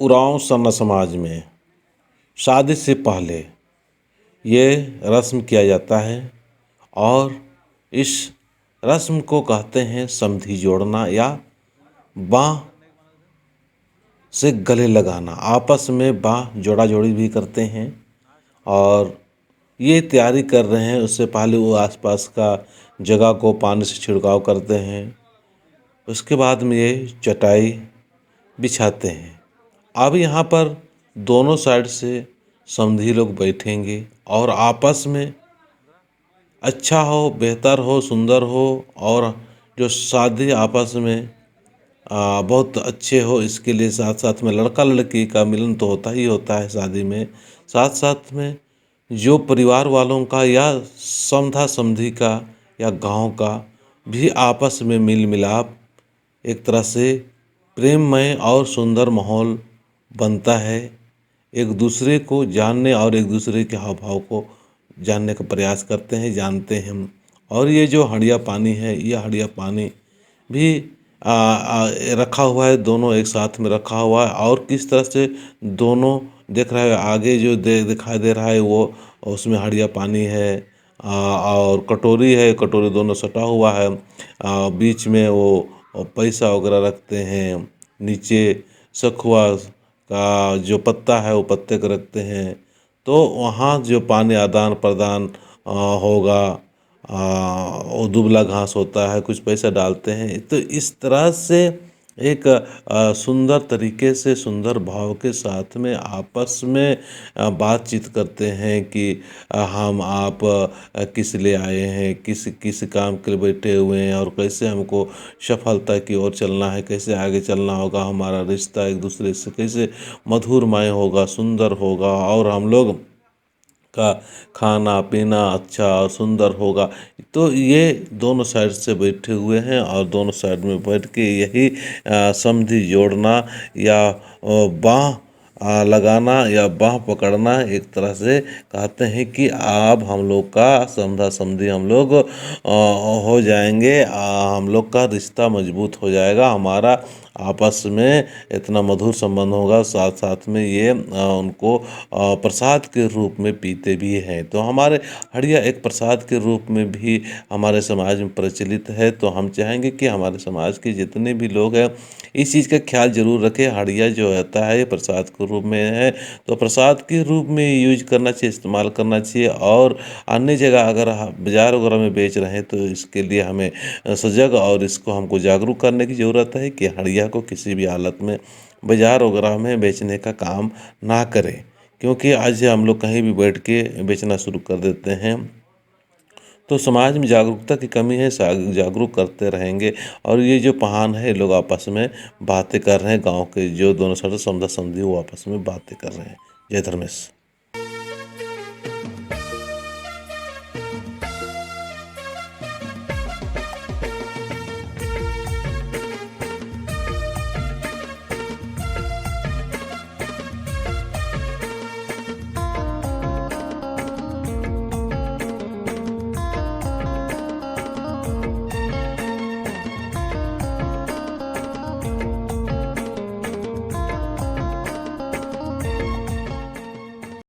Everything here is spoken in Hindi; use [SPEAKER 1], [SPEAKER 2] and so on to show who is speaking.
[SPEAKER 1] उरांव सन्ना समाज में शादी से पहले ये रस्म किया जाता है और इस रस्म को कहते हैं समधी जोड़ना या बाँह से गले लगाना। आपस में बाँह जोड़ा जोड़ी भी करते हैं और ये तैयारी कर रहे हैं, उससे पहले वो आसपास का जगह को पानी से छिड़काव करते हैं। उसके बाद में ये चटाई बिछाते हैं। अब यहाँ पर दोनों साइड से समधी लोग बैठेंगे और आपस में अच्छा हो, बेहतर हो, सुंदर हो और जो शादी आपस में बहुत अच्छे हो, इसके लिए साथ साथ में लड़का लड़की का मिलन तो होता ही होता है शादी में। साथ साथ में जो परिवार वालों का या समधा समधी का या गांव का भी आपस में मेल मिलाप एक तरह से प्रेममय और सुंदर माहौल बनता है। एक दूसरे को जानने और एक दूसरे के हाव भाव को जानने का प्रयास करते हैं, जानते हैं हम। और ये जो हंडिया पानी है, यह हंडिया पानी भी रखा हुआ है, दोनों एक साथ में रखा हुआ है। और किस तरह से दोनों देख रहा है, आगे जो दिखाई दे रहा है वो उसमें हंडिया पानी है और कटोरी है, कटोरी दोनों सटा हुआ है। बीच में वो पैसा वगैरह रखते हैं, नीचे सखुआ का जो पत्ता है वो पत्ते को रखते हैं। तो वहाँ जो पानी आदान प्रदान होगा, वो दुबला घास होता है, कुछ पैसा डालते हैं। तो इस तरह से एक सुंदर तरीके से सुंदर भाव के साथ में आपस में बातचीत करते हैं कि हम आप किस लिए आए हैं, किस किस काम के लिए बैठे हुए हैं और कैसे हमको सफलता की ओर चलना है, कैसे आगे चलना होगा, हमारा रिश्ता एक दूसरे से कैसे मधुरमय होगा, सुंदर होगा और हम लोग का खाना पीना अच्छा और सुंदर होगा। तो ये दोनों साइड से बैठे हुए हैं और दोनों साइड में बैठ के यही समधी जोड़ना या बाँह लगाना या बाँह पकड़ना एक तरह से कहते हैं कि अब हम लोग का समधा समधी हम लोग हो जाएंगे, हम लोग का रिश्ता मजबूत हो जाएगा, हमारा आपस में इतना मधुर संबंध होगा। साथ साथ में ये उनको प्रसाद के रूप में पीते भी हैं। तो हमारे हंडिया एक प्रसाद के रूप में भी हमारे समाज में प्रचलित है। तो हम चाहेंगे कि हमारे समाज के जितने भी लोग हैं इस चीज़ का ख्याल जरूर रखें। हंडिया जो होता है ये प्रसाद के रूप में है, तो प्रसाद के रूप में यूज करना चाहिए, इस्तेमाल करना चाहिए। और अन्य जगह अगर बाज़ार वगैरह में बेच रहे हैं तो इसके लिए हमें सजग और इसको हमको जागरूक करने की ज़रूरत है कि हंडिया को किसी भी हालत में बाज़ार वगैरह में बेचने का काम ना करें। क्योंकि आज हम लोग कहीं भी बैठ के बेचना शुरू कर देते हैं तो समाज में जागरूकता की कमी है। जागरूक करते रहेंगे और ये जो पहान है लोग आपस में बातें कर रहे हैं, गांव के जो दोनों साइड समधा समधी वो आपस में बातें कर रहे हैं। जय धर्मेश।